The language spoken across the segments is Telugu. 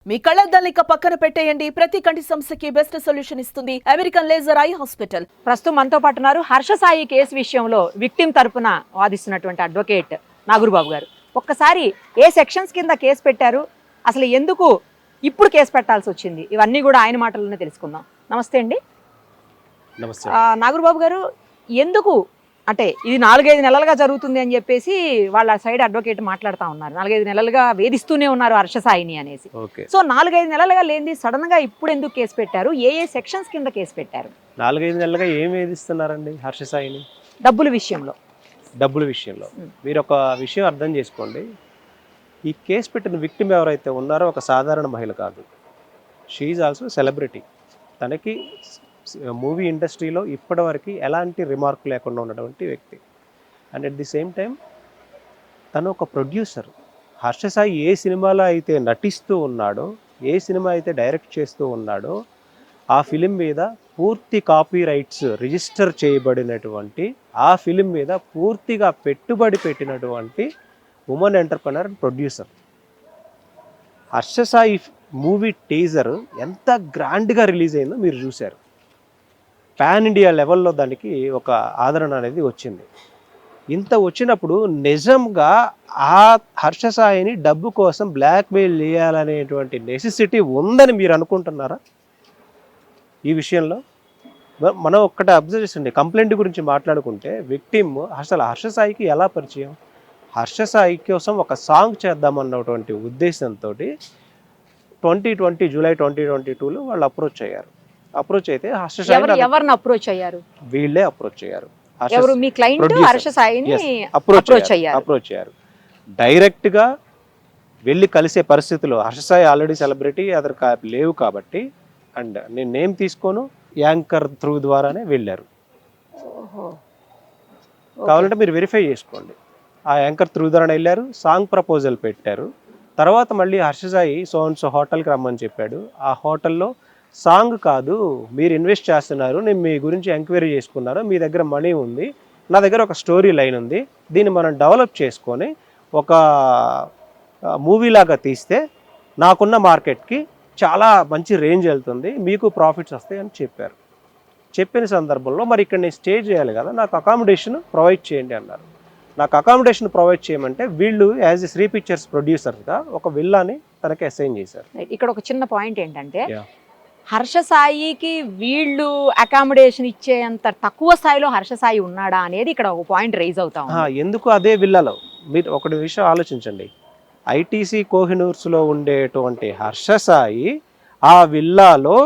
మీ కళ్ళద్దాలిక పక్కన పెట్టేయండి. ప్రతి కంటి సమస్యకి బెస్ట్ సొల్యూషన్ ఇస్తుంది అమెరికన్ లేజర్ ఐ హాస్పిటల్. ప్రస్తుతం మనతో పాటు ఉన్నారు హర్ష సాయి కేసు విషయంలో విక్టిమ్ తరపున వాదిస్తున్నటువంటి అడ్వకేట్ నాగూర్బాబు గారు. ఒక్కసారి ఏ సెక్షన్స్ కింద కేసు పెట్టారు, అసలు ఎందుకు ఇప్పుడు కేసు పెట్టాల్సి వచ్చింది, ఇవన్నీ కూడా ఆయన మాటల్లోనే తెలుసుకుందాం. నమస్తే అండి. నమస్తే. నాగూర్బాబు గారు, ఎందుకు అంటే ఇది 4-5 నెలలుగా జరుగుతుంది అని చెప్పేసి వాళ్ళ సైడ్ అడ్వకేట్ మాట్లాడుతూ ఉన్నారు. 4-5 నెలలుగా వేధిస్తూనే ఉన్నారు హర్ష సాయిని అనేసి. సో 4-5 నెలలుగా లేని సడన్ గా ఇప్పుడు ఎందుకు కేసు పెట్టారు, ఏ సెక్షన్స్ కింద కేసు పెట్టారు? 4-5 నెలలుగా ఏం వేధిస్తున్నారండి హర్ష సాయిని? డబ్బుల విషయంలో. మీరు ఒక విషయం అర్థం చేసుకోండి. ఈ కేసు పెట్టిన విక్టిమ్ ఎవరైతే ఉన్నారో ఒక సాధారణ మహిళ కాదు. She is also celebrity. తనకి మూవీ ఇండస్ట్రీలో ఇప్పటివరకు ఎలాంటి రిమార్క్ లేకుండా ఉన్నటువంటి వ్యక్తి. And at the same time తను ఒక ప్రొడ్యూసర్. హర్ష సాయి ఏ సినిమాలో అయితే నటిస్తూ ఉన్నాడో, ఏ సినిమా అయితే డైరెక్ట్ చేస్తూ ఉన్నాడో ఆ ఫిలిం మీద పూర్తి కాపీ రైట్స్ రిజిస్టర్ చేయబడినటువంటి, ఆ ఫిలిం మీద పూర్తిగా పెట్టుబడి పెట్టినటువంటి women entrepreneur and producer. Harsha Sai movie teaser ఎంత గ్రాండ్గా రిలీజ్ అయిందో మీరు చూశారు. పాన్ ఇండియా లెవెల్లో దానికి ఒక ఆదరణ అనేది వచ్చింది. ఇంత వచ్చినప్పుడు నిజంగా ఆ హర్ష సాయిని డబ్బు కోసం బ్లాక్మెయిల్ చేయాలనేటువంటి నెసెసిటీ ఉందని మీరు అనుకుంటున్నారా? ఈ విషయంలో మనం ఒక్కటే అబ్జర్వ్ చేసండి. కంప్లైంట్ గురించి మాట్లాడుకుంటే విక్టిమ్ అసలు హర్ష సాయికి ఎలా పరిచయం? హర్ష సాయి కోసం ఒక సాంగ్ చేద్దామన్నటువంటి ఉద్దేశంతో 2020 జూలై 2022లో వాళ్ళు అప్రోచ్ అయ్యారు. అప్రోచ్ అయితే హర్ష సాయి ఎవరిని అప్రోచ్ అయ్యారు? వీళ్ళే అప్రోచ్ అయ్యారు. ఎవరు? మీ క్లయింట్ హర్ష సాయిని అప్రోచ్ అయ్యారు. డైరెక్ట్గా వెళ్ళి కలిసే పరిస్థితులు హర్ష సాయి ఆల్రెడీ సెలబ్రిటీ అతను లేవు కాబట్టి, అండ్ నేను నేమ్ తీసుకోను, యాంకర్ త్రూ ద్వారానే వెళ్ళారు. కావాలంటే మీరు వెరిఫై చేసుకోండి. ఆ యాంకర్ త్రూ ద్వారానే వెళ్ళారు, సాంగ్ ప్రపోజల్ పెట్టారు. తర్వాత మళ్ళీ హర్ష సాయి సో హోటల్కి రమ్మని చెప్పాడు. ఆ హోటల్లో సాంగ్ కాదు, మీరు ఇన్వెస్ట్ చేస్తున్నారు, నేను మీ గురించి ఎంక్వైరీ చేసుకున్నారు, మీ దగ్గర మనీ ఉంది, నా దగ్గర ఒక స్టోరీ లైన్ ఉంది, దీన్ని మనం డెవలప్ చేసుకొని ఒక మూవీలాగా తీస్తే నాకున్న మార్కెట్కి చాలా మంచి రేంజ్ వెళ్తుంది, మీకు ప్రాఫిట్స్ వస్తాయి అని చెప్పారు. చెప్పిన సందర్భంలో మరి ఇక్కడ నేను స్టే చేయాలి కదా, నాకు అకామిడేషన్ ప్రొవైడ్ చేయండి అన్నారు. నాకు అకామిడేషన్ ప్రొవైడ్ చేయమంటే వీళ్ళు యాజ్ ఎ శ్రీ పిక్చర్స్ ప్రొడ్యూసర్గా ఒక విల్లాని తనకి అసైన్ చేశారు. ఇక్కడ ఒక చిన్న పాయింట్ ఏంటంటే, హర్ష సాయికి వీళ్ళు అకామిడేషన్ ఇచ్చేంత తక్కువ స్థాయిలో హర్ష సాయి ఉన్నాడా అనేది ఇక్కడ ఒక పాయింట్ రైజ్ అవుతా ఉంది. ఎందుకు అదే విల్లాలో మీరు ఒకటి విషయం ఆలోచించండి. ఐటీసీ కోహినూర్స్లో ఉండేటువంటి హర్ష సాయి ఆ విల్లాలో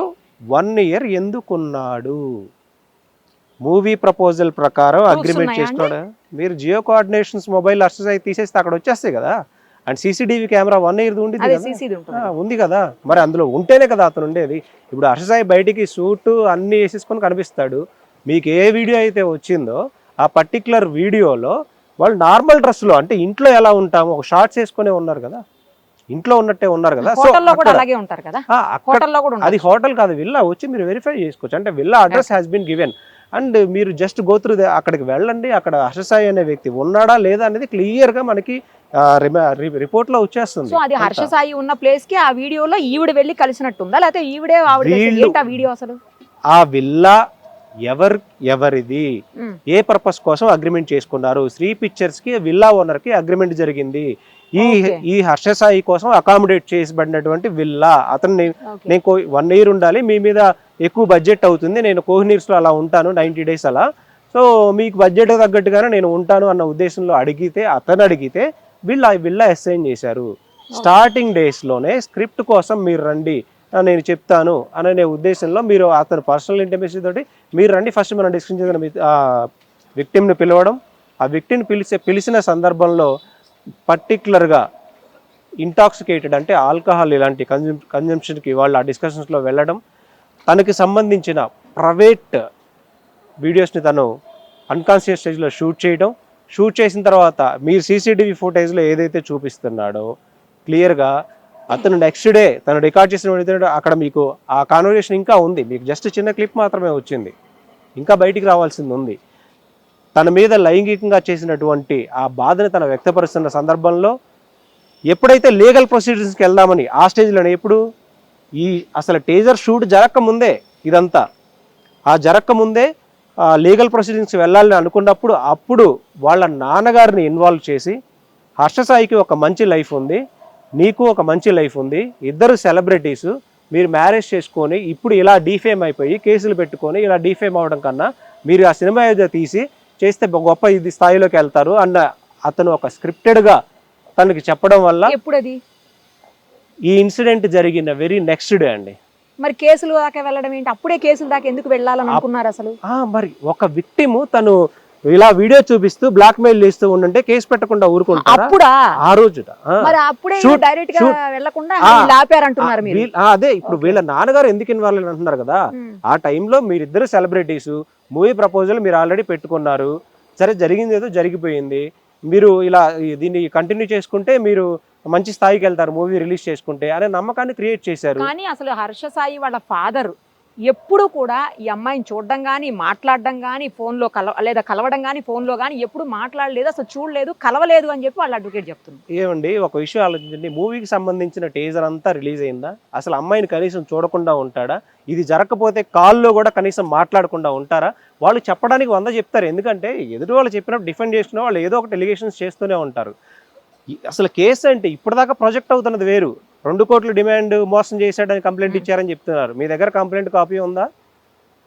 1 ఇయర్ ఎందుకున్నాడు? మూవీ ప్రపోజల్ ప్రకారం అగ్రిమెంట్ చేసుకున్నాడు. మీరు జియో కోఆర్డినేషన్స్ మొబైల్ హర్ష సాయి తీసేస్తే అక్కడ వచ్చేస్తాయి కదా. అండ్ సీసీటీవీ కెమెరా 1 ఇయర్ ఉంది కదా, మరి అందులో ఉంటేనే కదా అతను ఉండేది. ఇప్పుడు హర్ష సాయి బయటికి సూట్ అన్ని వేసేసుకొని కనిపిస్తాడు. మీకు ఏ వీడియో అయితే వచ్చిందో ఆ పర్టికులర్ వీడియోలో వాళ్ళు నార్మల్ డ్రెస్లో, అంటే ఇంట్లో ఎలా ఉంటాము, ఒక షార్ట్స్ వేసుకునే ఉన్నారు కదా, ఇంట్లో ఉన్నట్టే ఉన్నారు కదా. సో అది హోటల్ కాదు, విల్లా. వచ్చి మీరు వెరిఫై చేసుకోవచ్చు. అంటే villa address has been given and మీరు జస్ట్ గో త్రూ అక్కడికి వెళ్ళండి. అక్కడ హర్ష సాయి అనే వ్యక్తి ఉన్నాడా లేదా అనేది క్లియర్ గా మనకి రిపోర్ట్ లో వచ్చేస్తుంది. సో అది హర్ష సాయి ఉన్న ప్లేస్ కి ఆ వీడియోలో ఈవిడ వెళ్ళి కలిసినట్టుందా, లేకపోతే ఈవిడే ఆ వీడియో? అసలు ఆ విల్లా ఎవరిది, ఏ పర్పస్ కోసం అగ్రిమెంట్ చేసుకున్నారు? శ్రీ పిక్చర్స్ కి విల్లా ఓనర్ కి అగ్రిమెంట్ జరిగింది. ఈ హర్ష సాయి కోసం అకామిడేట్ చేసిబడినటువంటి విల్లా. అతను నేను 1 ఇయర్ ఉండాలి, మీ మీద ఎక్కువ బడ్జెట్ అవుతుంది, నేను కోహినూర్స్లో అలా ఉంటాను 90 డేస్ అలా, సో మీకు బడ్జెట్ తగ్గట్టుగానే నేను ఉంటాను అన్న ఉద్దేశంలో అతను అడిగితే విల్లా అసైన్ చేశారు. స్టార్టింగ్ డేస్లోనే స్క్రిప్ట్ కోసం మీరు రండి, నేను చెప్తాను అనే ఉద్దేశంలో మీరు అతను పర్సనల్ ఇంటిమసీ తోటి మీరు రండి, ఫస్ట్ మనం డిస్కషన్ చేద్దాం. విక్టిమ్ని పిలవడం, ఆ విక్టిమ్ని పిలిచిన సందర్భంలో పర్టికులర్గా ఇంటాక్సికేటెడ్ అంటే ఆల్కహాల్ ఇలాంటి కన్జంప్షన్కి వాళ్ళు ఆ డిస్కషన్స్లో వెళ్ళడం, తనకి సంబంధించిన ప్రైవేట్ వీడియోస్ని తను అన్కాన్షియస్ స్టేజ్లో షూట్ చేసిన తర్వాత మీరు సీసీటీవీ ఫుటేజ్లో ఏదైతే చూపిస్తున్నాడో క్లియర్గా అతను నెక్స్ట్ డే తను రికార్డ్ చేసిన అక్కడ మీకు ఆ కాన్వర్జేషన్ ఇంకా ఉంది. మీకు జస్ట్ చిన్న క్లిప్ మాత్రమే వచ్చింది, ఇంకా బయటికి రావాల్సింది ఉంది. తన మీద లైంగికంగా చేసినటువంటి ఆ బాధను తను వ్యక్తపరుస్తున్న సందర్భంలో ఎప్పుడైతే లీగల్ ప్రొసీడింగ్స్కి వెళ్దామని ఆ స్టేజ్లోనే ఎప్పుడు ఈ అసలు టేజర్ షూట్ జరగకముందే ఇదంతా జరగకముందే లీగల్ ప్రొసీడింగ్స్ వెళ్ళాలని అనుకున్నప్పుడు అప్పుడు వాళ్ళ నాన్నగారిని ఇన్వాల్వ్ చేసి హర్షసాయికి ఒక మంచి లైఫ్ ఉంది, నీకు ఒక మంచి లైఫ్ ఉంది, ఇద్దరు సెలబ్రిటీసు, మీరు మ్యారేజ్ చేసుకొని ఇప్పుడు ఇలా డీఫేమ్ అయిపోయి కేసులు పెట్టుకొని ఇలా డీఫేమ్ అవడం కన్నా మీరు ఆ సినిమా ఏదో తీసి చేస్తే గొప్ప ఇది స్థాయిలోకి వెళ్తారు అన్న అతను ఒక స్క్రిప్టెడ్గా తనకి చెప్పడం వల్ల ఎప్పుడది ఈ ఇన్సిడెంట్ జరిగిన వెరీ నెక్స్ట్ డే అండి. మరి కేసులు దాకా వెళ్ళడం ఏంటి? అప్పుడే కేసుల దాకా ఎందుకు వెళ్ళాలని అనుకున్నారు అసలు? మరి ఒక విక్టిమ్ తను ఇలా వీడియో చూపిస్తూ బ్లాక్ మెయిల్ చేస్తూ ఉండంటే కేసు పెట్టకుండా ఊరుకుంటారా? అప్పుడా ఆ రోజుట మరి అప్పుడే డైరెక్ట్ గా వెళ్ళకుండా ఆపారంటున్నారు మీరు. అదే ఇప్పుడు వీళ్ళ నాన్నగారు ఎందుకు ఇన్వాల్వ్ అంటున్నారు కదా, ఆ టైంలో మీరిద్దరు సెలబ్రిటీస్, మూవీ ప్రపోజల్ మీరు ఆల్రెడీ పెట్టుకున్నారు, సరే జరిగింది ఏదో జరిగిపోయింది, మీరు ఇలా దీన్ని కంటిన్యూ చేసుకుంటే మీరు మంచి స్థాయికి వెళ్తారు మూవీ రిలీజ్ చేసుకుంటే అనే నమ్మకాన్ని క్రియేట్ చేశారు. కానీ అసలు హర్ష సాయి వాళ్ళ ఫాదర్ ఎప్పుడు కూడా ఈ అమ్మాయిని చూడడం కానీ మాట్లాడడం కానీ ఫోన్లో లేదా కలవడం కానీ ఫోన్లో కానీ ఎప్పుడు మాట్లాడలేదు, అసలు చూడలేదు, కలవలేదు అని చెప్పి వాళ్ళ అడ్వకేట్ చెప్తున్నారు. ఏమండి ఒక విషయం ఆలోచించండి, మూవీకి సంబంధించిన టీజర్ అంతా రిలీజ్ అయిందా, అసలు అమ్మాయిని కనీసం చూడకుండా ఉంటాడా? ఇది జరగకపోతే కాల్లో కూడా కనీసం మాట్లాడకుండా ఉంటారా? వాళ్ళు చెప్పడానికి 100 చెప్తారు, ఎందుకంటే ఎదుటి వాళ్ళు చెప్పినప్పుడు డిఫెండ్ చేసిన వాళ్ళు ఏదో ఒకటి ఎలిగేషన్స్ చేస్తూనే ఉంటారు. అసలు కేసు అంటే ఇప్పటిదాకా ప్రొజెక్ట్ అవుతున్నది వేరు, 2 కోట్ల డిమాండ్ మోసం చేశాడని కంప్లైంట్ ఇచ్చారని చెప్తున్నారు. మీ దగ్గర కంప్లైంట్ కాపీ ఉందా?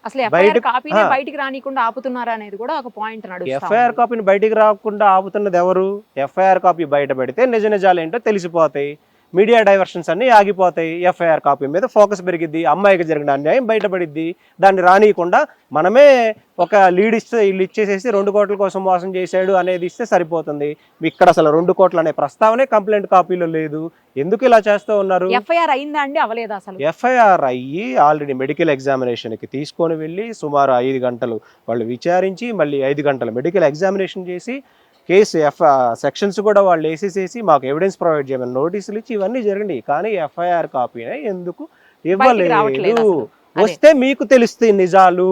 అసలు ఎఫ్ఐఆర్ కాపీని బయటికి రానికుండా ఆపుతున్నారా అనేది కూడా ఒక పాయింట్ నడుస్తుంది. ఎఫ్ఐఆర్ కాపీని బయటికి రాకుండా ఆపుతున్నది ఎవరు? ఎఫ్ఐఆర్ కాపీ బయట పెడితే నిజ నిజాలు ఏంటో తెలిసిపోతాయి, మీడియా డైవర్షన్స్ అన్ని ఆగిపోతాయి, ఎఫ్ఐఆర్ కాపీ మీద ఫోకస్ పెరిగిద్ది, అమ్మాయికి జరిగిన అన్యాయం బయటపడిద్ది. దాన్ని రానియకుండా మనమే ఒక లీడ్ ఇస్తే వీళ్ళు ఇచ్చేసేసి 2 కోట్ల కోసం మోసం చేశాడు అనేది ఇస్తే సరిపోతుంది. ఇక్కడ అసలు 2 కోట్లు అనే ప్రస్తావనే కంప్లైంట్ కాపీలో లేదు. ఎందుకు ఇలా చేస్తూ ఉన్నారు? ఎఫ్ఐఆర్ అయిందా అండి? అవలేదు. అసలు ఎఫ్ఐఆర్ అయ్యి ఆల్రెడీ మెడికల్ ఎగ్జామినేషన్కి తీసుకొని వెళ్ళి సుమారు 5 గంటలు వాళ్ళు విచారించి మళ్ళీ 5 గంటలు మెడికల్ ఎగ్జామినేషన్ చేసి కేసు సెక్షన్స్ కూడా వాళ్ళు వేసేసేసి మాకు ఎవిడెన్స్ ప్రొవైడ్ చేయమని నోటీసులు ఇచ్చి ఇవన్నీ జరిగినాయి. కానీ ఎఫ్ఐఆర్ కాపీనే ఎందుకు ఇవ్వలేదు? వస్తే మీకు తెలుస్తాయి నిజాలు.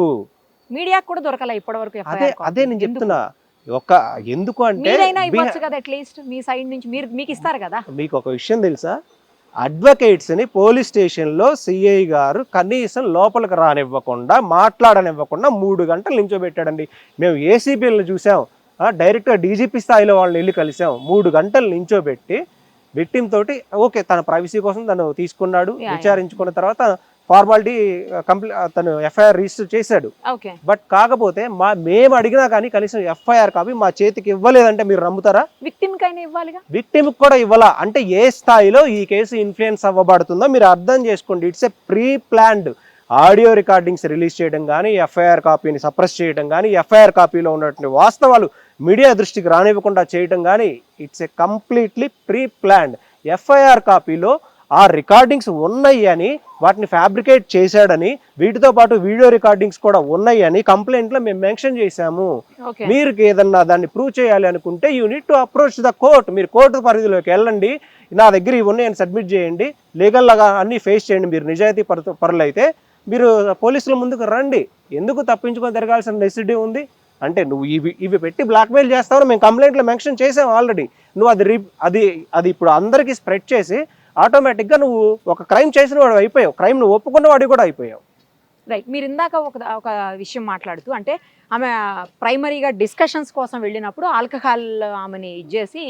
మీడియా కూడా దొరకలే ఇప్పటి వరకు. అదే నేను చెప్తున్నా, ఎందుకు అంటే మీ సైడ్ నుంచి మీకు ఇస్తారు కదా. మీకు ఒక విషయం తెలుసా, అడ్వకేట్స్ ని పోలీస్ స్టేషన్ లో సిఐ గారు కనీసం లోపలికి రానివ్వకుండా మాట్లాడనివ్వకుండా 3 గంటలు నించోబెట్టాడండి. మేము ఏసీబీలను చూసాం, డైరెక్ట్గా డీజీపీ స్థాయిలో వాళ్ళని వెళ్ళి కలిసాం. 3 గంటలు నించోబెట్టి విక్టిమ్ తోటి ఓకే తన ప్రైవసీ కోసం తను తీసుకున్నాడు, విచారించుకున్న తర్వాత ఫార్మాలిటీ తను ఎఫ్ఐఆర్ రిజిస్టర్ చేశాడు. బట్ కాకపోతే మేము అడిగినా కానీ కనీసం ఎఫ్ఐఆర్ కాపీ మా చేతికి ఇవ్వలేదంటే మీరు నమ్ముతారా? విక్టిమ్ కూడా ఇవ్వాలా అంటే ఏ స్థాయిలో ఈ కేసు ఇన్ఫ్లుయెన్స్ అవ్వబడుతుందో మీరు అర్థం చేసుకోండి. It's a pre planned audio recordings release చేయడం కానీ, ఎఫ్ఐఆర్ కాపీని సప్రెస్ చేయడం కానీ, ఎఫ్ఐఆర్ కాపీలో ఉన్నటువంటి వాస్తవాలు మీడియా దృష్టికి రానివ్వకుండా చేయడం కానీ, it's a completely pre planned. FIR కాపీలో ఆ రికార్డింగ్స్ ఉన్నాయి అని, వాటిని ఫ్యాబ్రికేట్ చేశాడని, వీటితో పాటు వీడియో రికార్డింగ్స్ కూడా ఉన్నాయి అని కంప్లైంట్లో మేము మెన్షన్ చేశాము. మీరు ఏదన్నా దాన్ని ప్రూవ్ చేయాలి అనుకుంటే you need to approach the court. మీరు కోర్టు పరిధిలోకి వెళ్ళండి, నా దగ్గర ఇవి ఉన్నాయని సబ్మిట్ చేయండి, లీగల్గా అన్నీ ఫేస్ చేయండి. మీరు నిజాయితీ పరులైతే మీరు పోలీసుల ముందుకు రండి. ఎందుకు తప్పించుకొని తిరగాల్సిన నెసిటీ ఉంది అంటే నువ్వు ఇవి పెట్టి బ్లాక్మెయిల్ చేస్తావు, మేము కంప్లైంట్లో మెన్షన్ చేసాం ఆల్రెడీ. నువ్వు అది ఇప్పుడు అందరికీ స్ప్రెడ్ చేసి ఆటోమేటిక్గా నువ్వు ఒక క్రైమ్ చేసిన వాడు అయిపోయావు, క్రైమ్ నువ్వు ఒప్పుకున్న వాడు కూడా అయిపోయావు. రైట్. మీరు ఇందాక ఒక విషయం మాట్లాడుతూ అంటే ఆమె ప్రైమరీగా డిస్కషన్స్ కోసం వెళ్ళినప్పుడు ఆల్కహాల్ ఆమెని ఇచ్చేసి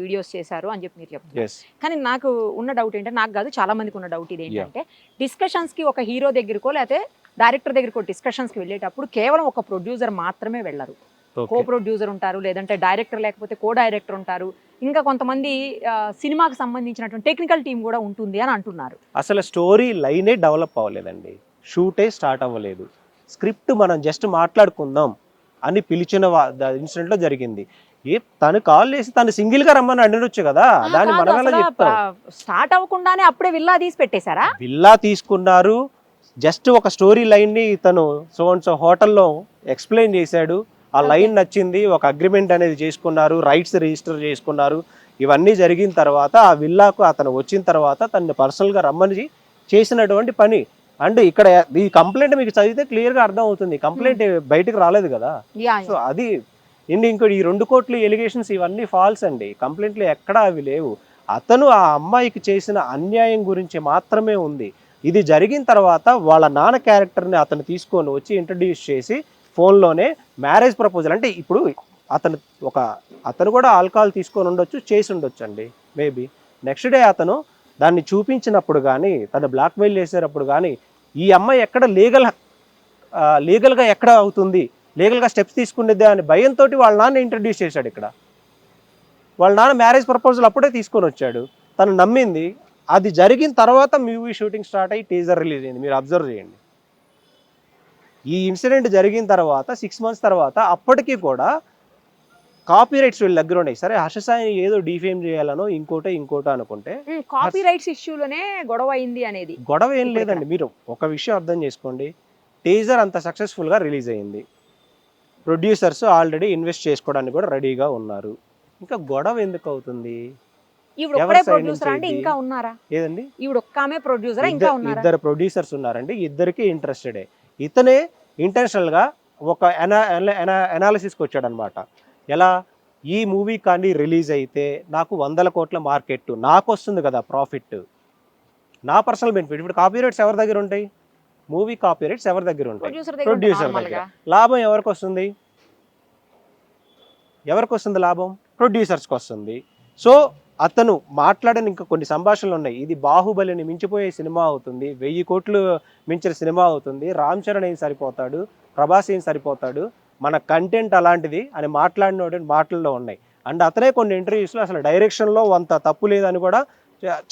వీడియోస్ చేశారు అని చెప్పి మీరు చెప్తారు. కానీ నాకు ఉన్న డౌట్ ఏంటంటే, నాకు కాదు చాలా మందికి ఉన్న డౌట్ ఇది ఏంటంటే, డిస్కషన్స్కి ఒక హీరో దగ్గరకో లేకపోతే డైరెక్టర్ దగ్గరకో డిస్కషన్స్కి వెళ్ళేటప్పుడు కేవలం ఒక ప్రొడ్యూసర్ మాత్రమే వెళ్ళరు. కో ప్రొడ్యూసర్ ఉంటారు, లేదంటే డైరెక్టర్ లేకపోతే కో డైరెక్టర్ ఉంటారు, ఇంకా కొంతమంది సినిమాకి సంబంధించినటువంటి టెక్నికల్ టీం కూడా ఉంటుంది అని అంటున్నారు. అసలు స్టోరీ లైనే డెవలప్ అవ్వలేదండి, షూటే స్టార్ట్ అవ్వలేదు, స్క్రిప్ట్ మనం జస్ట్ మాట్లాడుకుందాం అని పిలిచిన ఇన్సిడెంట్ లో జరిగింది. తను కాల్ చేసి తను సింగిల్ గా రమ్మని అడగొచ్చు కదా, దాన్ని మనం ఎలా చెప్తాం? స్టార్ట్ అవ్వకుండానే అప్పుడే విల్లా తీసి పెట్టేశారా? విల్లా తీసుకున్నారు, జస్ట్ ఒక స్టోరీ లైన్ ని తను సో అండ్ సో హోటల్లో ఎక్స్ప్లెయిన్ చేశాడు, ఆ లైన్ నచ్చింది, ఒక అగ్రిమెంట్ అనేది చేసుకున్నారు, రైట్స్ రిజిస్టర్ చేసుకున్నారు. ఇవన్నీ జరిగిన తర్వాత ఆ విల్లాకు అతను వచ్చిన తర్వాత తనని పర్సనల్గా రమ్మని చేసినటువంటి పని. అండ్ ఇక్కడ ఈ కంప్లైంట్ మీకు చదివితే క్లియర్గా అర్థం అవుతుంది, కంప్లైంట్ బయటకు రాలేదు కదా. సో అది ఇంకోటి ఈ 2 కోట్ల ఎలిగేషన్స్ ఇవన్నీ ఫాల్స్ అండి, కంప్లైంట్లు ఎక్కడా అవి లేవు. అతను ఆ అమ్మాయికి చేసిన అన్యాయం గురించి మాత్రమే ఉంది. ఇది జరిగిన తర్వాత వాళ్ళ నాన్న క్యారెక్టర్ని అతను తీసుకొని వచ్చి ఇంట్రడ్యూస్ చేసి ఫోన్లోనే మ్యారేజ్ ప్రపోజల్, అంటే ఇప్పుడు అతను కూడా ఆల్కహాల్ తీసుకొని ఉండొచ్చు, చేసి ఉండొచ్చు అండి మేబీ. నెక్స్ట్ డే అతను దాన్ని చూపించినప్పుడు కానీ, తను బ్లాక్మెయిల్ చేసేటప్పుడు కానీ, ఈ అమ్మాయి ఎక్కడ లీగల్గా ఎక్కడ అవుతుంది, లీగల్గా స్టెప్స్ తీసుకునేదే అని భయంతో వాళ్ళ నాన్న ఇంట్రడ్యూస్ చేశాడు. ఇక్కడ వాళ్ళ నాన్న మ్యారేజ్ ప్రపోజల్ అప్పుడే తీసుకొని వచ్చాడు, తను నమ్మింది. అది జరిగిన తర్వాత మూవీ షూటింగ్ స్టార్ట్ అయ్యి టీజర్ రిలీజ్ అయింది. మీరు అబ్జర్వ్ చేయండి. ఈ ఇన్సిడెంట్ జరిగిన తర్వాత 6 months తర్వాత అప్పటికీ కూడా కాపీ రైట్స్ వీళ్ళ దగ్గర ఉన్నాయి. సరే హర్ష సాయిని ఏదో డిఫేమ్ చేయాలనో ఇంకోటో అనుకుంటే కాపీ రైట్స్ ఇష్యూలోనే గొడవ అయింది అనేది. గొడవ ఏం లేదండి. మీరు ఒక విషయం అర్థం చేసుకోండి, టీజర్ అంత సక్సెస్ఫుల్గా రిలీజ్ అయింది, ప్రొడ్యూసర్స్ ఆల్రెడీ ఇన్వెస్ట్ చేసుకోవడానికి కూడా రెడీగా ఉన్నారు. ఇంకా గొడవ ఎందుకు అవుతుంది? ఈవిడ ఒక్కడే ప్రొడ్యూసర్ అంటే ఇంకా ఉన్నారా? ఏదండి, ఈవిడ ఒక్క ఆమె ప్రొడ్యూసర్ ఇంకా ఉన్నారా? 2 ప్రొడ్యూసర్స్ ఉన్నారండి, ఇద్దరికి ఇంట్రెస్టెడే. ఇతనే ఇంటెన్షనల్గా ఒక అనాలిసిస్కి వచ్చాడు అనమాట. ఎలా, ఈ మూవీ కానీ రిలీజ్ అయితే నాకు 100 కోట్ల మార్కెట్ నాకు వస్తుంది కదా ప్రాఫిట్, నా పర్సనల్ బెనిఫిట్. ఇప్పుడు కాపీ రైట్స్ ఎవరి దగ్గర ఉంటాయి? మూవీ కాపీ రైట్స్ ఎవరి దగ్గర ఉంటాయి? ప్రొడ్యూసర్ దగ్గర. లాభం ఎవరికి వస్తుంది? లాభం ప్రొడ్యూసర్స్కి వస్తుంది. సో అతను మాట్లాడిన ఇంకా కొన్ని సంభాషణలు ఉన్నాయి. ఇది బాహుబలిని మించిపోయే సినిమా అవుతుంది, 1000 కోట్లు మించిన సినిమా అవుతుంది, రామ్ చరణ్ ఏం సరిపోతాడు, ప్రభాస్ ఏం సరిపోతాడు, మన కంటెంట్ అలాంటిది అని మాట్లాడిన మాటల్లో ఉన్నాయి. అండ్ అతనే కొన్ని ఇంటర్వ్యూస్లో అసలు డైరెక్షన్లో అంత తప్పు లేదని కూడా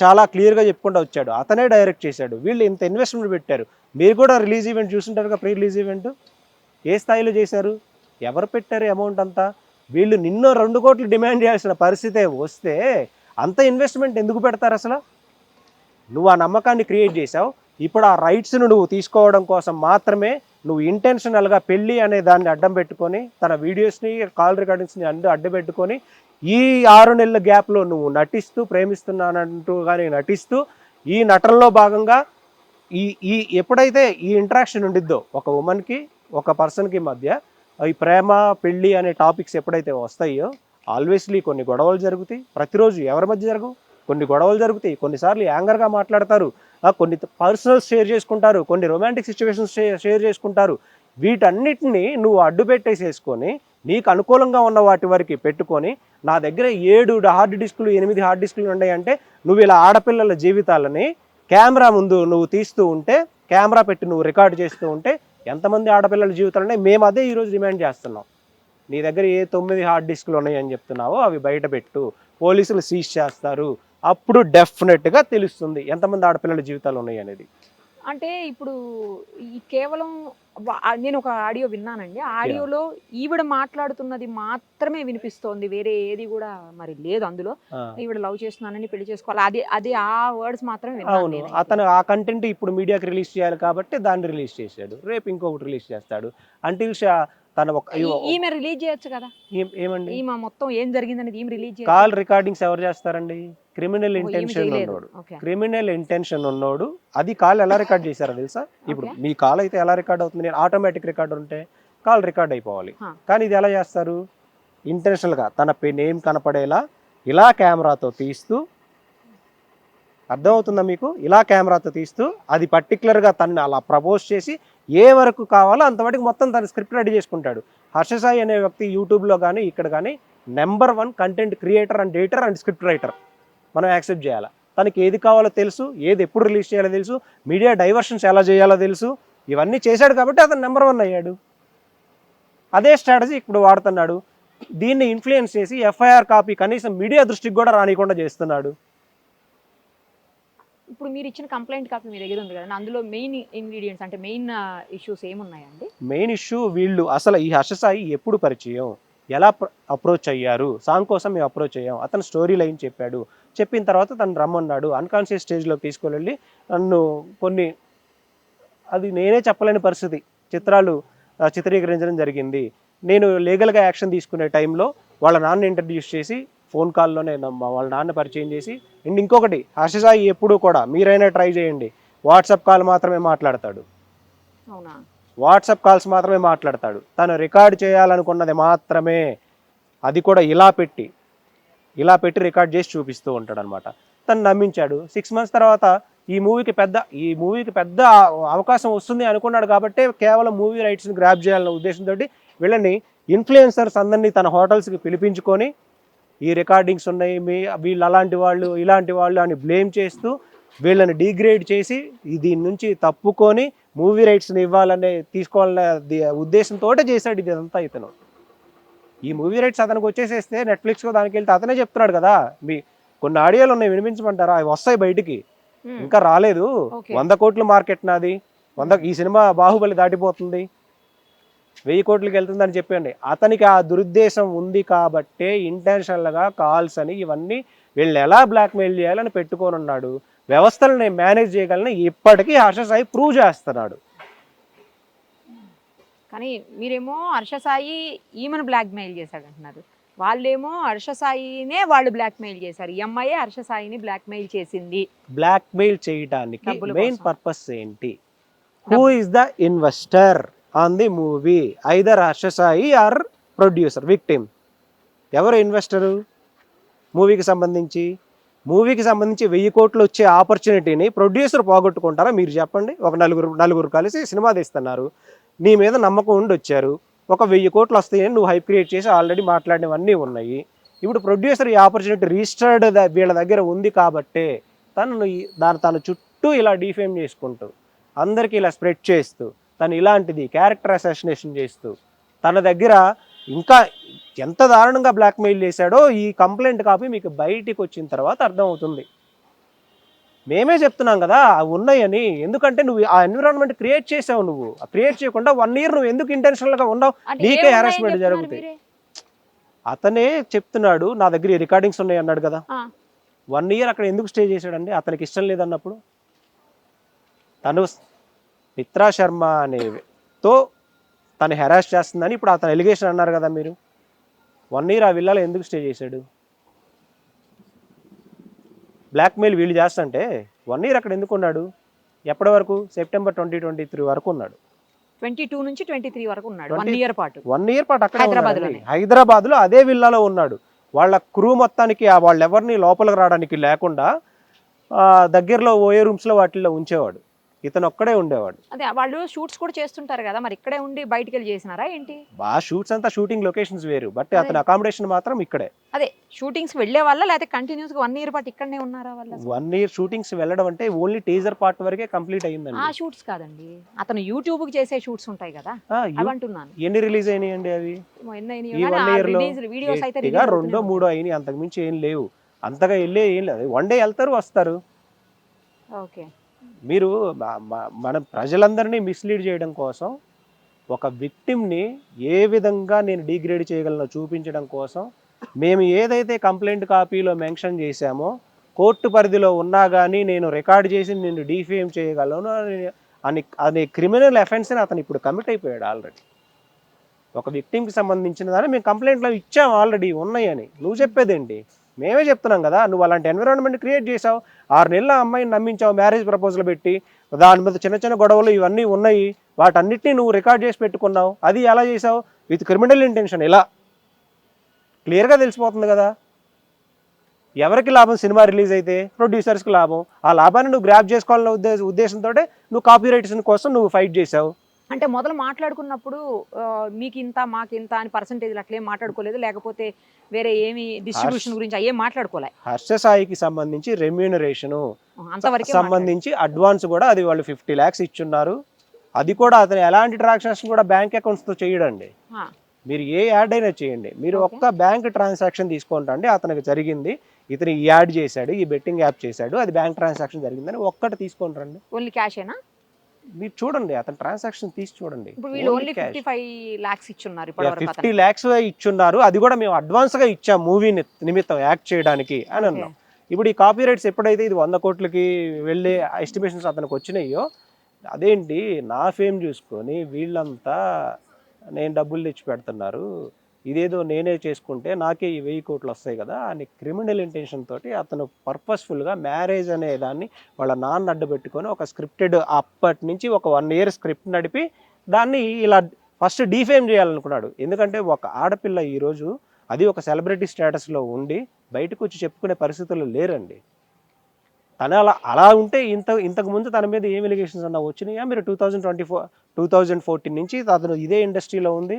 చాలా క్లియర్గా చెప్పుకుంటూ వచ్చాడు. అతనే డైరెక్ట్ చేశాడు, వీళ్ళు ఇంత ఇన్వెస్ట్మెంట్ పెట్టారు. మీరు కూడా రిలీజ్ ఈవెంట్ చూస్తుంటారుగా, ప్రీ రిలీజ్ ఈవెంట్ ఏ స్థాయిలో చేశారు, ఎవరు పెట్టారు అమౌంట్ అంతా? వీళ్ళు నిన్నో 2 కోట్లు డిమాండ్ చేయాల్సిన పరిస్థితే వస్తే అంత ఇన్వెస్ట్మెంట్ ఎందుకు పెడతారు అసలు? నువ్వు ఆ నమ్మకాన్ని క్రియేట్ చేసావు. ఇప్పుడు ఆ రైట్స్ను నువ్వు తీసుకోవడం కోసం మాత్రమే నువ్వు ఇంటెన్షనల్గా పెళ్ళి అనే దాన్ని అడ్డం పెట్టుకొని, తన వీడియోస్ని కాల్ రికార్డింగ్స్ని అడ్డం పెట్టుకొని, ఈ 6 నెలల గ్యాప్లో నువ్వు నటిస్తూ ప్రేమిస్తున్నానంటూ కానీ నటిస్తూ, ఈ నటనలో భాగంగా ఈ ఎప్పుడైతే ఈ ఇంటరాక్షన్ ఉండిద్దో ఒక ఉమెన్కి ఒక పర్సన్కి మధ్య, ఈ ప్రేమ పెళ్ళి అనే టాపిక్స్ ఎప్పుడైతే వస్తాయో ఆల్వేస్లీ కొన్ని గొడవలు జరుగుతాయి. ప్రతిరోజు ఎవరి మధ్య జరగవు, కొన్ని గొడవలు జరుగుతాయి. కొన్నిసార్లు యాంగర్గా మాట్లాడతారు, కొన్ని పర్సనల్స్ షేర్ చేసుకుంటారు, కొన్ని రొమాంటిక్ సిచ్యువేషన్స్ షేర్ చేసుకుంటారు. వీటన్నిటిని నువ్వు అడ్డు పెట్టేసేసుకొని నీకు అనుకూలంగా ఉన్న వాటి వరకు పెట్టుకొని, నా దగ్గర 7 హార్డ్ డిస్కులు 8 హార్డ్ డిస్కులు ఉన్నాయంటే నువ్వు ఇలా ఆడపిల్లల జీవితాలని కెమెరా ముందు నువ్వు తీస్తూ ఉంటే, కెమెరా పెట్టి నువ్వు రికార్డు చేస్తూ ఉంటే ఎంతమంది ఆడపిల్లల జీవితాలనే మేము అదే ఈరోజు డిమాండ్ చేస్తున్నాం. నీ దగ్గర ఏ 9 హార్డ్ డిస్కులు ఉన్నాయని చెప్తున్నావో అవి బయట పెట్టు, పోలీసులు సీజ్ చేస్తారు, అప్పుడు డెఫినెట్గా తెలుస్తుంది ఎంతమంది ఆడపిల్లల జీవితాలు ఉన్నాయి అనేది. అంటే ఇప్పుడు ఈ కేవలం నేను ఒక ఆడియో విన్నానండి, ఆడియోలో ఈవిడ మాట్లాడుతున్నది మాత్రమే వినిపిస్తోంది, వేరే ఏది కూడా మరి లేదు అందులో. ఈవిడ లవ్ చేస్తున్నానని, పెళ్లి చేసుకోవాలి, అది ఆ వర్డ్స్ మాత్రమే విన్నాను. అవును, అతను ఆ కంటెంట్ ఇప్పుడు మీడియాకి రిలీజ్ చేయాలి కాబట్టి దాన్ని రిలీజ్ చేశాడు, రేపు ఇంకొకటి రిలీజ్ చేస్తాడు. అంటే తన ఈమె రిలీజ్ చేయొచ్చు కదా. ఏమండి, ఈమె మొత్తం ఏం జరిగిందనేది ఈమె రిలీజ్ చేయొచ్చు. కాల్ రికార్డింగ్స్ ఎవరు చేస్తారండి? క్రిమినల్ ఇంటెన్షన్ ఉన్నోడు అది కాల్ ఎలా రికార్డ్ చేశారో తెలుసా? ఇప్పుడు మీ కాల్ అయితే ఎలా రికార్డ్ అవుతుంది? నేను ఆటోమేటిక్ రికార్డర్ ఉంటే కాల్ రికార్డ్ అయిపోవాలి, కానీ ఇది ఎలా చేస్తారు? ఇంటెన్షనల్గా తన నేమ్ కనపడేలా ఇలా కెమెరాతో తీస్తూ, అర్థమవుతుందా మీకు? ఇలా కెమెరాతో తీస్తూ అది పర్టికులర్గా తనని అలా ప్రపోజ్ చేసి ఏ వరకు కావాలో అంతవరకు మొత్తం తన స్క్రిప్ట్ రెడీ చేసుకుంటాడు. హర్ష సాయి అనే వ్యక్తి యూట్యూబ్లో కానీ ఇక్కడ కానీ number 1 content creator and editor and script writer. మనం యాక్సెప్ట్ చేయాలి. తనకి ఏది కావాలో తెలుసు, ఏది ఎప్పుడు రిలీజ్ చేయాలో తెలుసు, మీడియా డైవర్షన్స్ ఎలా చేయాలో తెలుసు. ఇవన్నీ చేశాడు కాబట్టి అతను నెంబర్ 1 అయ్యాడు. అదే స్ట్రాటజీ ఇప్పుడు వాడుతున్నాడు. దీన్ని ఇన్ఫ్లుయెన్స్ చేసి ఎఫ్ఐఆర్ కాపీ కనీసం మీడియా దృష్టికి కూడా రానికుండా చేస్తున్నాడు. ఇప్పుడు మీరు ఇచ్చిన కంప్లైంట్ కాపీ మీ దగ్గర ఉంది కదండి, అందులో మెయిన్ ఇంగ్రీడియంట్స్ అంటే మెయిన్ ఇష్యూస్ ఏమున్నాయండి? మెయిన్ ఇష్యూ వీళ్ళు అసలు ఈ హర్ష సాయి ఎప్పుడు పరిచయం, ఎలా అప్రోచ్ అయ్యారు, సాంగ్ కోసం మేము అప్రోచ్ అయ్యాం, అతను స్టోరీ లైన్ చెప్పాడు, చెప్పిన తర్వాత తను రమ్మన్నాడు, అన్కాన్షియస్ స్టేజ్లోకి తీసుకువెళ్ళి నన్ను కొన్ని అది నేనే చెప్పలేని పరిస్థితి చిత్రాలు చిత్రీకరించడం జరిగింది. నేను లీగల్గా యాక్షన్ తీసుకునే టైంలో వాళ్ళ నాన్న ఇంట్రడ్యూస్ చేసి ఫోన్ కాల్లోనే వాళ్ళ నాన్న పరిచయం చేసి. అండ్ ఇంకొకటి, హర్ష సాయి ఎప్పుడూ కూడా మీరైనా ట్రై చేయండి, వాట్సాప్ కాల్ మాత్రమే మాట్లాడతాడు. అవునా? వాట్సాప్ కాల్స్ మాత్రమే మాట్లాడతాడు. తను రికార్డ్ చేయాలనుకున్నది మాత్రమే, అది కూడా ఇలా పెట్టి ఇలా పెట్టి రికార్డ్ చేసి చూపిస్తూ ఉంటాడు అనమాట. తను నమ్మించాడు. 6 months తర్వాత ఈ మూవీకి పెద్ద అవకాశం వస్తుంది అనుకున్నాడు కాబట్టి కేవలం మూవీ రైట్స్ని గ్రాప్ చేయాలనే ఉద్దేశంతో వీళ్ళని ఇన్ఫ్లుయెన్సర్స్ అందరినీ తన హోటల్స్కి పిలిపించుకొని ఈ రికార్డింగ్స్ ఉన్నాయి, వీళ్ళు అలాంటి వాళ్ళు ఇలాంటి వాళ్ళు అని బ్లేమ్ చేస్తూ వీళ్ళని డిగ్రేడ్ చేసి దీని నుంచి తప్పుకొని మూవీ రైట్స్ని తీసుకోవాలనే ఉద్దేశంతో చేశాడు ఇదంతా ఇతను. ఈ మూవీ రైట్స్ అతనికి వచ్చేసేస్తే నెట్ఫ్లిక్స్లో దానికి వెళ్తే అతనే చెప్తున్నాడు కదా, కొన్ని ఆడియోలు ఉన్నాయి వినిపించమంటారా, అవి వస్తాయి బయటికి, ఇంకా రాలేదు, 100 కోట్ల మార్కెట్ నాది, ఈ సినిమా బాహుబలి దాటిపోతుంది, 1000 కోట్లకి వెళ్తుందని చెప్పండి. అతనికి ఆ దురుద్దేశం ఉంది కాబట్టే ఇంటెన్షనల్గా కాల్స్ అని ఇవన్నీ వీళ్ళని ఎలా బ్లాక్మెయిల్ చేయాలని పెట్టుకొని ఉన్నాడు. వ్యవస్థలను మేనేజ్ చేయగలని ఇప్పటికీ హర్ష సాయి ప్రూవ్ చేస్తున్నాడు. కానీ మీరేమో హర్ష సాయి ఈమెను బ్లాక్మెయిల్ చేశాడు అంటున్నారు, వాళ్ళేమో హర్ష సాయినే వాళ్ళు బ్లాక్మెయిల్ చేశారు. ఈ అమ్మాయే హర్ష సాయిని బ్లాక్మెయిల్ చేసింది. బ్లాక్మెయిల్ చేయడానికి మెయిన్ పర్పస్ ఏంటి? Who is the investor on the movie? Either Harsha Sai or producer, victim. ఎవరు ఇన్వెస్టరు? మూవీకి సంబంధించి 1000 కోట్లు వచ్చే ఆపర్చునిటీని ప్రొడ్యూసర్ పోగొట్టుకుంటారా మీరు చెప్పండి? ఒక నలుగురు కలిసి సినిమా తీస్తున్నారు, నీ మీద నమ్మకం ఉండి వచ్చారు, ఒక 1000 కోట్లు వస్తాయని నువ్వు హైప్ క్రియేట్ చేసి ఆల్రెడీ మాట్లాడినవన్నీ ఉన్నాయి. ఇప్పుడు ప్రొడ్యూసర్ ఈ ఆపర్చునిటీ రిజిస్టర్డ్ వీళ్ళ దగ్గర ఉంది కాబట్టే తన చుట్టూ ఇలా డిఫేమ్ చేసుకుంటూ అందరికీ ఇలా స్ప్రెడ్ చేస్తూ తను ఇలాంటిది క్యారెక్టర్ అసాసినేషన్ చేస్తూ తన దగ్గర ఇంకా ఎంత దారుణంగా బ్లాక్మెయిల్ చేశాడో ఈ కంప్లైంట్ కాపీ మీకు బయటికి వచ్చిన తర్వాత అర్థమవుతుంది. మేమే చెప్తున్నాం కదా అవి ఉన్నాయని. ఎందుకంటే నువ్వు ఆ ఎన్విరాన్మెంట్ క్రియేట్ చేసావు. నువ్వు క్రియేట్ చేయకుండా 1 year నువ్వు ఎందుకు ఇంటెన్షనల్గా ఉన్నావు? నీకే హెరాస్మెంట్ జరుగుతుంది. అతనే చెప్తున్నాడు నా దగ్గర ఈ రికార్డింగ్స్ ఉన్నాయి అన్నాడు కదా. 1 year అక్కడ ఎందుకు స్టే చేశాడండి? అతనికి ఇష్టం లేదన్నప్పుడు. తను మిత్రా శర్మ అనేతో తను హెరాస్ చేస్తుందని ఇప్పుడు అతను ఎలిగేషన్ అన్నారు కదా మీరు. 1 year ఆ విల్లాలో ఎందుకు స్టే చేశాడు? బ్లాక్మెయిల్ వీళ్ళు చేస్తుంటే 1 year అక్కడ ఎందుకు ఉన్నాడు? ఎప్పటి వరకు? September 2023 వరకు ఉన్నాడు. 22 నుంచి 23 వరకు ఉన్నాడు. 1 year పాటు. 1 year పాటు అక్కడ హైదరాబాద్లో అదే విల్లాలో ఉన్నాడు. వాళ్ళ క్రూ మొత్తానికి వాళ్ళు ఎవరిని లోపలికి రావడానికి లేకుండా దగ్గరలో ఓఏ రూమ్స్లో వాటిల్లో ఉంచేవాడు. ఇతను ఒక్కడే ఉండేవాడు. అదే వాళ్ళు షూట్స్ కూడా చేస్తుంటారు కదా, మరి ఇక్కడే ఉండి బయటికి వెళ్ళి చేసినారా ఏంటి? షూట్స్ అంతా షూటింగ్ లొకేషన్స్ వేరు, బట్ అతని అకామిడేషన్ మాత్రం ఇక్కడే. అదే షూటింగ్స్ వెళ్ళే వాళ్ళ లేకపోతే కంటిన్యూస్ గా 1 year పాటు ఇక్కడనే ఉన్నారా వాళ్ళు? 1 year షూటింగ్స్ వెళ్ళడం అంటే ఓన్లీ టీజర్ పార్ట్ వరకే కంప్లీట్ అయ్యిందండి. ఆ షూట్స్ కాదండి, అతను యూట్యూబ్ కి చేసే షూట్స్ ఉంటాయి కదా అవి అంటున్నాను. ఎన్ని రిలీజ్ అయినాయండి అవి? ఈ 1 year లో 2 3 అయినాయి, అంతకు మించి ఏం లేవు. అంతగా వెళ్ళే ఏం లేదు. 1 day వెళ్తారు వస్తారు. ఓకే. మీరు మన ప్రజలందరినీ మిస్లీడ్ చేయడం కోసం ఒక విక్టిమ్ని ఏ విధంగా నేను డిగ్రేడ్ చేయగలనో చూపించడం కోసం మేము ఏదైతే కంప్లైంట్ కాపీలో మెన్షన్ చేశామో కోర్టు పరిధిలో ఉన్నా కానీ నేను రికార్డ్ చేసి నేను డిఫేమ్ చేయగలను అనే క్రిమినల్ అఫెన్స్ని అతను ఇప్పుడు కమిట్ అయిపోయాడు ఆల్రెడీ. ఒక విక్టిమ్కి సంబంధించిన దాన్ని మేము కంప్లైంట్లో ఇచ్చాము ఆల్రెడీ ఉన్నాయని. నువ్వు చెప్పేదేంటి? మేమే చెప్తున్నాం కదా, నువ్వు అలాంటి ఎన్విరాన్మెంట్ క్రియేట్ చేసావు. 6 నెలల అమ్మాయిని నమ్మించావు, మ్యారేజ్ ప్రపోజల్ పెట్టి దాని మీద చిన్న గొడవలు ఇవన్నీ ఉన్నాయి, వాటన్నిటినీ నువ్వు రికార్డ్ చేసి పెట్టుకున్నావు. అది ఎలా చేసావు? With criminal intention. ఇలా క్లియర్గా తెలిసిపోతుంది కదా. ఎవరికి లాభం? సినిమా రిలీజ్ అయితే ప్రొడ్యూసర్స్కి లాభం. ఆ లాభాన్ని నువ్వు గ్రాప్ చేసుకోవాలన్న ఉద్దేశంతో నువ్వు కాపీ రైట్స్ కోసం నువ్వు ఫైట్ చేసావు. అంటే మొదలు మాట్లాడుకున్నప్పుడు మీకు ఇంత మాకు ఇంత అని పర్సంటేజ్లు అట్లేం మాట్లాడుకోలేదు, లేకపోతే వేరే ఏమి డిస్ట్రిబ్యూషన్ గురించి అయ్యేం మాట్లాడుకోలే? హర్ష సాయికి సంబంధించి రెమ్యూనరేషను అంతవరకు సంబంధించి అడ్వాన్స్ కూడా అది వాళ్ళు 50 lakhs ఇచ్చున్నారు. అది కూడా అతను ఎలాంటి ట్రాన్సాక్షన్ కూడా బ్యాంక్ అకౌంట్స్తో చేయడండి. మీరు ఏ యాడ్ అయినా చేయండి, మీరు ఒక్క బ్యాంక్ ట్రాన్సాక్షన్ తీసుకుంటండి అతనికి జరిగింది, ఇతను ఈ యాడ్ చేశాడు, ఈ బెట్టింగ్ యాప్ చేశాడు, అది బ్యాంక్ ట్రాన్సాక్షన్ జరిగిందని ఒక్కటి తీసుకొని రండి. ఓన్లీ క్యాషేనా? మీరు చూడండి, అతను ట్రాన్సాక్షన్ తీసి చూడండి. 55 lakhs ఇచ్చున్నారు, 50 lakhs ఇచ్చున్నారు. అది కూడా మేము అడ్వాన్స్గా ఇచ్చాం మూవీ నిమిత్తం యాక్ట్ చేయడానికి అని అన్నాం. ఇప్పుడు ఈ కాపీ రైట్స్ ఎప్పుడైతే ఇది 100 కోట్లకి వెళ్ళే ఎస్టిమేషన్స్ అతనికి వచ్చినాయో, అదేంటి నా ఫేమ్ చూసుకొని వీళ్ళంతా నేను డబ్బులు తెచ్చి పెడుతున్నారు, ఇదేదో నేనే చేసుకుంటే నాకే ఈ 1000 కోట్లు వస్తాయి కదా అని క్రిమినల్ ఇంటెన్షన్ తోటి అతను పర్పస్ఫుల్గా మ్యారేజ్ అనే దాన్ని వాళ్ళ నాన్న అడ్డు పెట్టుకొని ఒక స్క్రిప్టెడ్ అప్పటి నుంచి ఒక 1 year స్క్రిప్ట్ నడిపి దాన్ని ఇలా ఫస్ట్ డిఫేమ్ చేయాలనుకున్నాడు. ఎందుకంటే ఒక ఆడపిల్ల ఈరోజు అది ఒక సెలబ్రిటీ స్టేటస్లో ఉండి బయటకు వచ్చి చెప్పుకునే పరిస్థితుల్లో లేరండి. తను అలా ఉంటే ఇంతకు ముందు తన మీద ఏం ఎలిగేషన్స్ అన్నా వచ్చినాయా? మీరు 2014 నుంచి అతను ఇదే ఇండస్ట్రీలో ఉంది.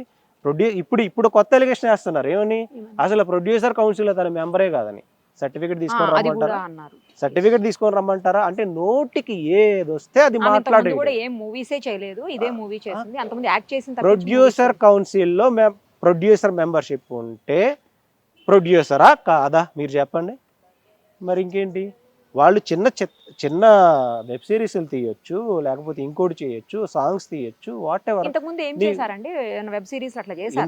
ఇప్పుడు కొత్త ఎలిగేషన్ వేస్తున్నారు ఏమని, అసలు ప్రొడ్యూసర్ కౌన్సిల్లో తన మెంబరే కాదని. సర్టిఫికేట్ తీసుకొని రమ్మంటారా? సర్టిఫికేట్ తీసుకొని రమ్మంటారా? అంటే నోటికి ఏది వస్తే అది మాట్లాడే. ప్రొడ్యూసర్ కౌన్సిల్లో ప్రొడ్యూసర్ మెంబర్షిప్ ఉంటే ప్రొడ్యూసరా కాదా మీరు చెప్పండి. మరి ఇంకేంటి, వాళ్ళు చిన్న వెబ్ సిరీస్లు తీయొచ్చు, లేకపోతే ఇంకోటి చేయొచ్చు, సాంగ్స్ తీయొచ్చు, వాట్ ఎవర్.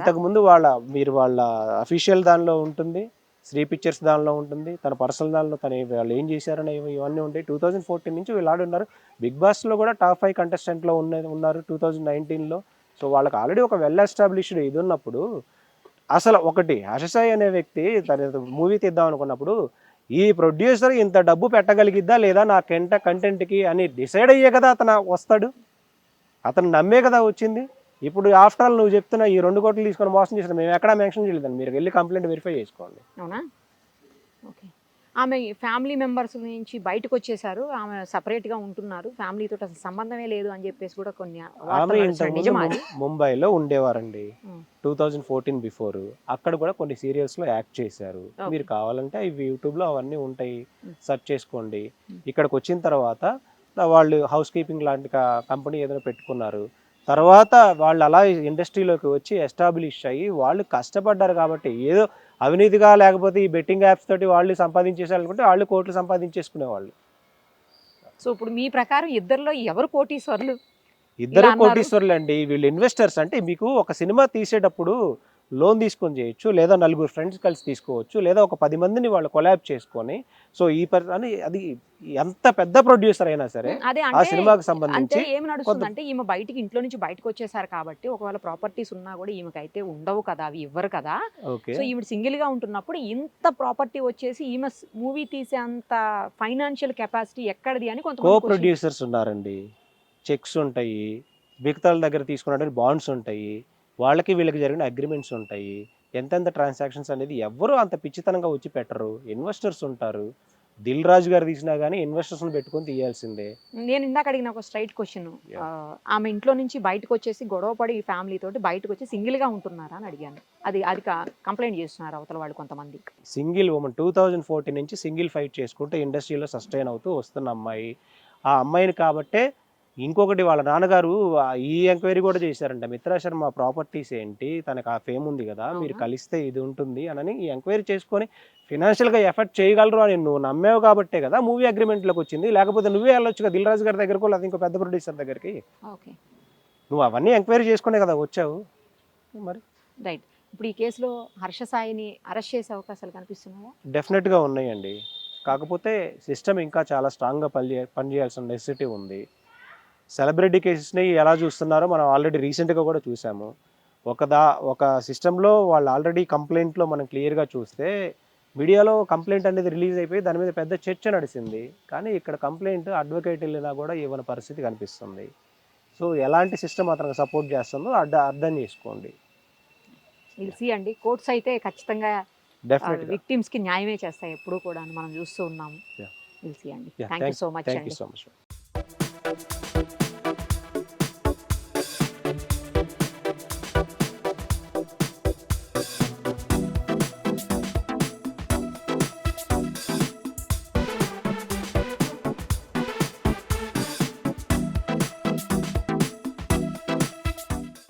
ఇంతకుముందు వాళ్ళ అఫీషియల్ దానిలో ఉంటుంది, శ్రీ పిక్చర్స్ దానిలో ఉంటుంది, తన పర్సనల్ దానిలో వాళ్ళు ఏం చేశారని ఇవన్నీ ఉంటాయి. 2014 నుంచి వీళ్ళు ఆడున్నారు. బిగ్ బాస్లో కూడా టాప్ 5 కంటెస్టెంట్లో ఉన్నారు 2019లో. సో వాళ్ళకి ఆల్రెడీ ఒక వెల్ ఎస్టాబ్లిష్డ్ ఇది ఉన్నప్పుడు, అసలు ఒకటి హర్షసాయి అనే వ్యక్తి తన మూవీ తీద్దాం అనుకున్నప్పుడు ఈ ప్రొడ్యూసర్ ఇంత డబ్బు పెట్టగలిగిద్దా లేదా నా కంటెంట్కి అని డిసైడ్ అయ్యే కదా అతను వస్తాడు. అతను నమ్మే కదా వచ్చింది. ఇప్పుడు ఆఫ్టర్ ఆల్ నువ్వు చెప్తున్నా ఈ 2 కోట్లు తీసుకొని మోసం చేసిన మేము ఎక్కడా మెన్షన్ చేయలేదండి. మీరు వెళ్ళి కంప్లైంట్ వెరిఫై చేసుకోండి. అవునా? ఓకే. ఆమె ఫ్యామిలీ మెంబర్స్ నుంచి బయటకు వచ్చేసారు, ఆమె సపరేట్గా ఉంటున్నారు, ఫ్యామిలీతో అసలు సంబంధమే లేదు అని చెప్పేసి కూడా కొన్ని ముంబైలో ఉండేవారండి 2014 బిఫోర్. అక్కడ కూడా కొన్ని సీరియల్స్లో యాక్ట్ చేశారు. మీరు కావాలంటే ఇవి యూట్యూబ్లో అవన్నీ ఉంటాయి, సెర్చ్ చేసుకోండి. ఇక్కడికి వచ్చిన తర్వాత వాళ్ళు హౌస్ కీపింగ్ లాంటి కంపెనీ ఏదైనా పెట్టుకున్నారు. తర్వాత వాళ్ళు అలా ఇండస్ట్రీలోకి వచ్చి ఎస్టాబ్లిష్ అయ్యి వాళ్ళు కష్టపడ్డారు కాబట్టి, ఏదో అవినీతిగా లేకపోతే ఈ బెట్టింగ్ యాప్స్ తోటి వాళ్ళు సంపాదించేసారనుకుంటే వాళ్ళు కోట్లు సంపాదించేసుకునేవాళ్ళు. సో ఇప్పుడు మీ ప్రకారం ఇద్దరిలో ఎవరు కోటీశ్వర్లు? ఇద్దరు కోటీశ్వర్లు అండి. వీళ్ళు ఇన్వెస్టర్స్. అంటే మీకు ఒక సినిమా తీసేటప్పుడు లోన్ తీసుకొని చేయొచ్చు, లేదా 4 ఫ్రెండ్స్ కలిసి తీసుకోవచ్చు, లేదా ఒక 10 మందిని వాళ్ళు కొలాబ్ చేసుకొని. సో అని అది ఎంత పెద్ద ప్రొడ్యూసర్ అయినా సరే ఆ సినిమాకి సంబంధించి ఏమి నడుస్తుందంటే, ఈమె ఇంట్లో నుంచి బయటకు వచ్చేసారు కాబట్టి ఒకవేళ ప్రాపర్టీస్ ఉన్నా కూడా ఈమెకైతే ఉండవు కదా, అవి ఇవ్వరు కదా. సో ఈమె సింగిల్ గా ఉంటున్నప్పుడు ఇంత ప్రాపర్టీ వచ్చేసి ఈమె మూవీ తీసే అంత ఫైనాన్షియల్ కెపాసిటీ ఎక్కడిది అని కొంత ప్రొడ్యూసర్స్ ఉన్నారండి. చెక్స్ ఉంటాయి, మిగతాల దగ్గర తీసుకున్నట్టు బాండ్స్ ఉంటాయి, వాళ్ళకి వీళ్ళకి జరిగిన అగ్రిమెంట్స్ ఉంటాయి, ఎంతెంత ట్రాన్సాక్షన్స్ అనేది ఎవరు అంత పిచ్చితనంగా వచ్చి పెట్టరు. ఇన్వెస్టర్స్ ఉంటారు. దిల్ రాజు గారు తీసినా కానీ ఇన్వెస్టర్స్ని పెట్టుకొని తీయాల్సిందే. నేను ఇందాక అడిగిన ఒక స్ట్రైట్ క్వశ్చన్, ఆమె ఇంట్లో నుంచి బయటకు వచ్చేసి గొడవపడి ఈ ఫ్యామిలీ తోటి బయటకు వచ్చి సింగిల్గా ఉంటున్నారా అని అడిగాను. అది కంప్లైంట్ చేస్తున్నారు అవతల వాళ్ళు కొంతమంది. సింగిల్ ఉమెన్ 2014 నుంచి సింగిల్ ఫైట్ చేసుకుంటే ఇండస్ట్రీలో సస్టైన్ అవుతూ వస్తున్న అమ్మాయి. ఆ అమ్మాయిని కాబట్టే ఇంకొకటి వాళ్ళ నాన్నగారు ఈ ఎంక్వైరీ కూడా చేశారంట. మిత్రా శర్మ ప్రాపర్టీస్ ఏంటి, తనకు ఆ ఫేమ్ ఉంది కదా, మీరు కలిస్తే ఇది ఉంటుంది అని ఈ ఎంక్వైరీ చేసుకొని ఫినాన్షియల్గా ఎఫెక్ట్ చేయగలరు అని నువ్వు నమ్మేవు కాబట్టే కదా మూవీ అగ్రిమెంట్లోకి వచ్చింది. లేకపోతే నువ్వే వెళ్ళొచ్చు కదా దిల్ రాజు గారి దగ్గరకు, లేదా ఇంకో పెద్ద ప్రొడ్యూసర్ దగ్గరికి. నువ్వు అవన్నీ ఎంక్వైరీ చేసుకునే కదా వచ్చావు. మరి రైట్. ఇప్పుడు ఈ కేసులో హర్షసాయిని అరెస్ట్ చేసే అవకాశాలు కనిపిస్తున్నాయా? డెఫినెట్గా ఉన్నాయండి. కాకపోతే సిస్టమ్ ఇంకా చాలా స్ట్రాంగ్గా పనిచేయాల్సిన నెసెసిటీ ఉంది. సెలబ్రిటీ కేసెస్ని ఎలా చూస్తున్నారో మనం ఆల్రెడీ రీసెంట్గా కూడా చూసాము. ఒక సిస్టంలో వాళ్ళు ఆల్రెడీ కంప్లైంట్లో మనం క్లియర్గా చూస్తే మీడియాలో కంప్లైంట్ అనేది రిలీజ్ అయిపోయి దాని మీద పెద్ద చర్చ నడిచింది. కానీ ఇక్కడ కంప్లైంట్ అడ్వకేట్ వెళ్ళినా కూడా ఇవ్వని పరిస్థితి కనిపిస్తుంది. సో ఎలాంటి సిస్టమ్ అతనికి సపోర్ట్ చేస్తుందో అర్థం చేసుకోండి. అండి కోర్ట్స్ అయితే ఖచ్చితంగా విక్టిమ్స్ కి న్యాయమే చేస్తాయి ఎప్పుడు కూడా మనం చూస్తూ ఉన్నాము. అండి థ్యాంక్ యూ సో మచ్.